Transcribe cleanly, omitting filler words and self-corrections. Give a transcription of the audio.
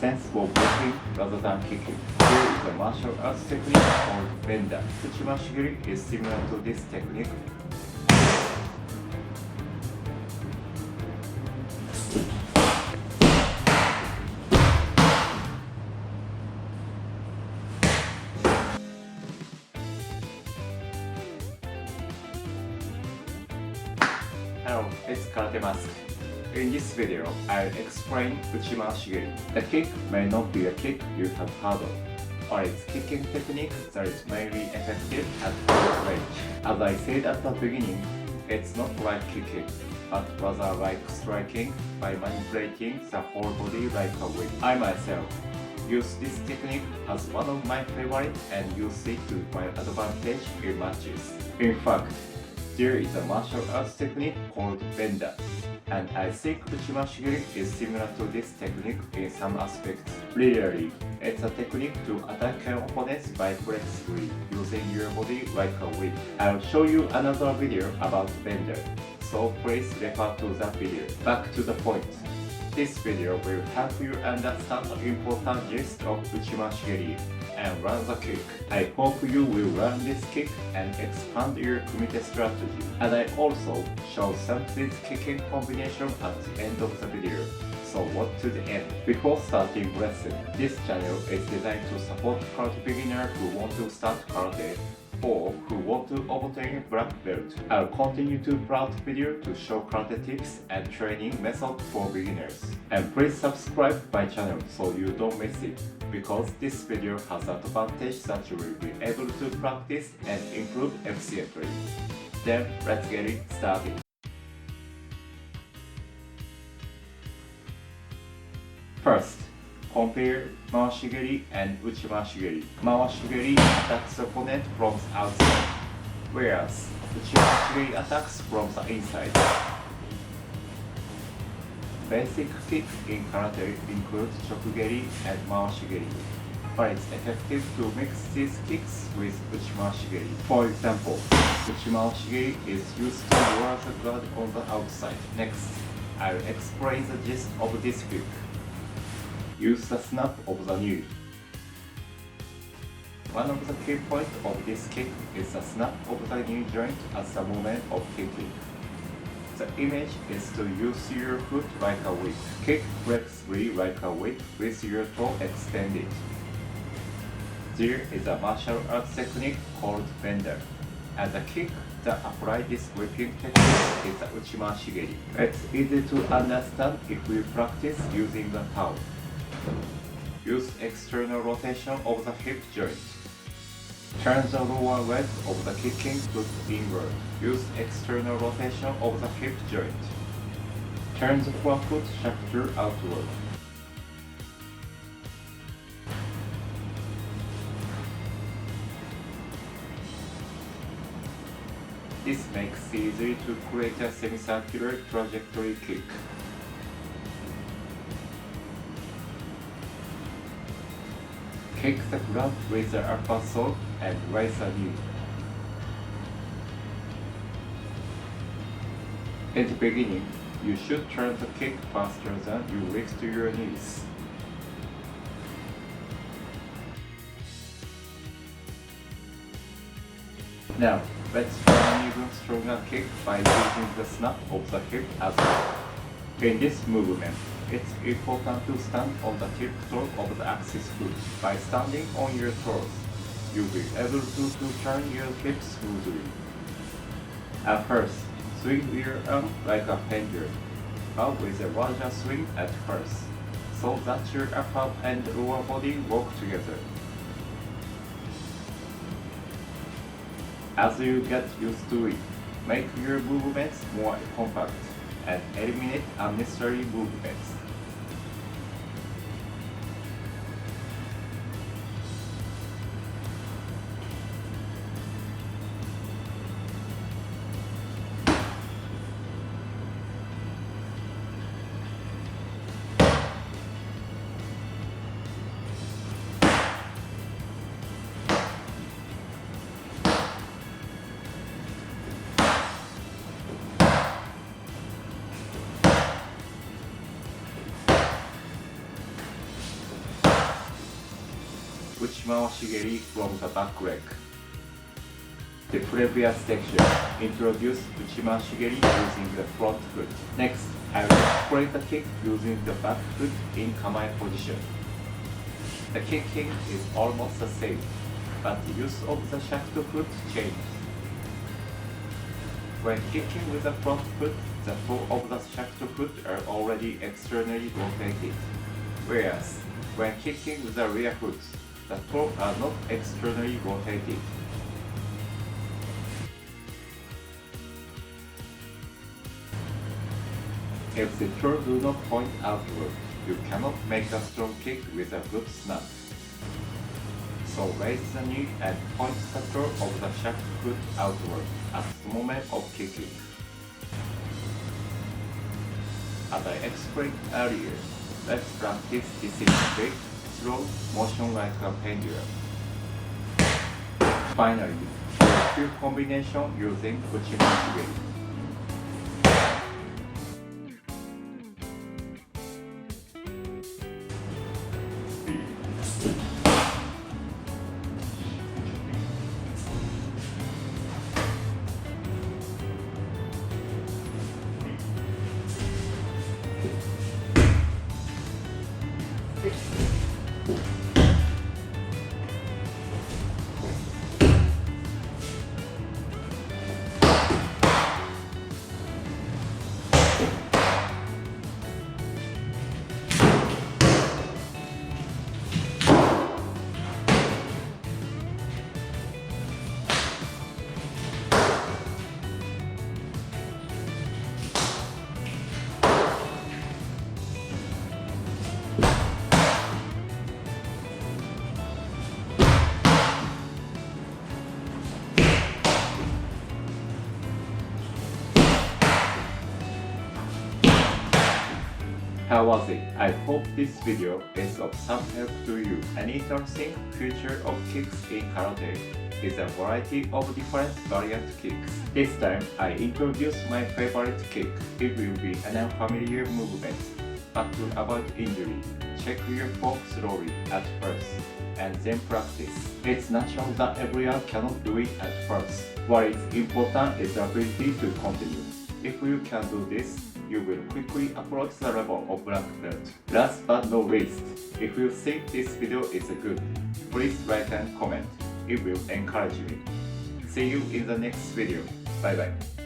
Sense for blocking rather than kicking. Here is a martial arts technique called Benda. Uchimawashigeri is similar to this technique. Hello, it's Karate Mask. In this video, I'll explain Uchimawashigeri. The kick may not be a kick you have heard of, or it's kicking technique that is mainly effective at close range. As I said at the beginning, it's not like kicking, but rather like striking by manipulating the whole body like a whip. I myself use this technique as one of my favorite and use it to my advantage in matches. In fact, there is a martial arts technique called Benda, and I think Uchimawashigeri is similar to this technique in some aspects. Literally, it's a technique to attack your opponents by flexibly using your body like a whip. I'll show you another video about Benda, so please refer to that video. Back to the point. This video will help you understand the important gist of Uchimawashigeri and learn the kick. I hope you will learn this kick and expand your kumite strategy. And I also show some this kicking combination at the end of the video. So watch to the end. Before starting lesson, this channel is designed to support karate beginners who want to start karate or who want to obtain black belt. I'll continue to upload videos to show karate tips and training methods for beginners. And please subscribe my channel so you don't miss it, because this video has the advantage that you will be able to practice and improve efficiently. Then let's get it started. First, compare Mawashigeri and Uchimawashigeri. Mawashigeri attacks the opponent from the outside, whereas Uchimawashigeri attacks from the inside. Basic kicks in karate include chokugeri and mawashigeri, but it's effective to mix these kicks with Uchimawashigeri. For example, Uchimawashigeri is used to lower the guard on the outside. Next, I'll explain the gist of this kick. Use the snap of the knee. One of the key points of this kick is the snap of the knee joint at the moment of kicking. The image is to use your foot like a whip. Kick flexibly like a whip with your toe extended. There is a martial arts technique called Benda, and the kick that applies this whipping technique is the Uchimawashigeri. It's easy to understand if we practice using the towel. Use external rotation of the hip joint. Turn the lower leg of the kicking foot inward. Use external rotation of the hip joint. Turn the forefoot shaft outward. This makes it easy to create a semicircular trajectory kick. Kick the ground with the upper sole and raise the knee. In the beginning, you should turn the kick faster than you lift your knees. Now, let's try an even stronger kick by using the snap of the hip as well. In this movement, it's important to stand on the tip toe of the axis foot. By standing on your toes, you'll be able to turn your hips smoothly. At first, swing your arm like a pendulum, but with a larger swing at first, so that your upper and lower body work together. As you get used to it, make your movements more compact and eliminate unnecessary movements. Uchimawashigeri from the back leg. The previous section introduced Uchimawashigeri using the front foot. Next, I will explain the kick using the back foot in kamae position. The kicking is almost the same, but the use of the shaft foot changes. When kicking with the front foot, the toe of the shaft foot are already externally rotated, whereas when kicking with the rear foot, the toe are not externally rotated. If the toe do not point outward, you cannot make a strong kick with a good snap. So raise the knee and point the toe of the shaft foot outward at the moment of kicking. As I explained earlier, let's practice this in a quick, slow motion like a pendulum. Finally, a few combination using Uchimawashigeri. How was it? I hope this video is of some help to you. An interesting feature of kicks in karate is a variety of different variant kicks. This time, I introduce my favorite kick. It will be an unfamiliar movement, but to avoid injury, check your form slowly at first, and then practice. It's natural that everyone cannot do it at first. What is important is the ability to continue. If you can do this, you will quickly approach the level of black belt. Last but not least, if you think this video is good, please write and comment. It will encourage me. See you in the next video. Bye bye.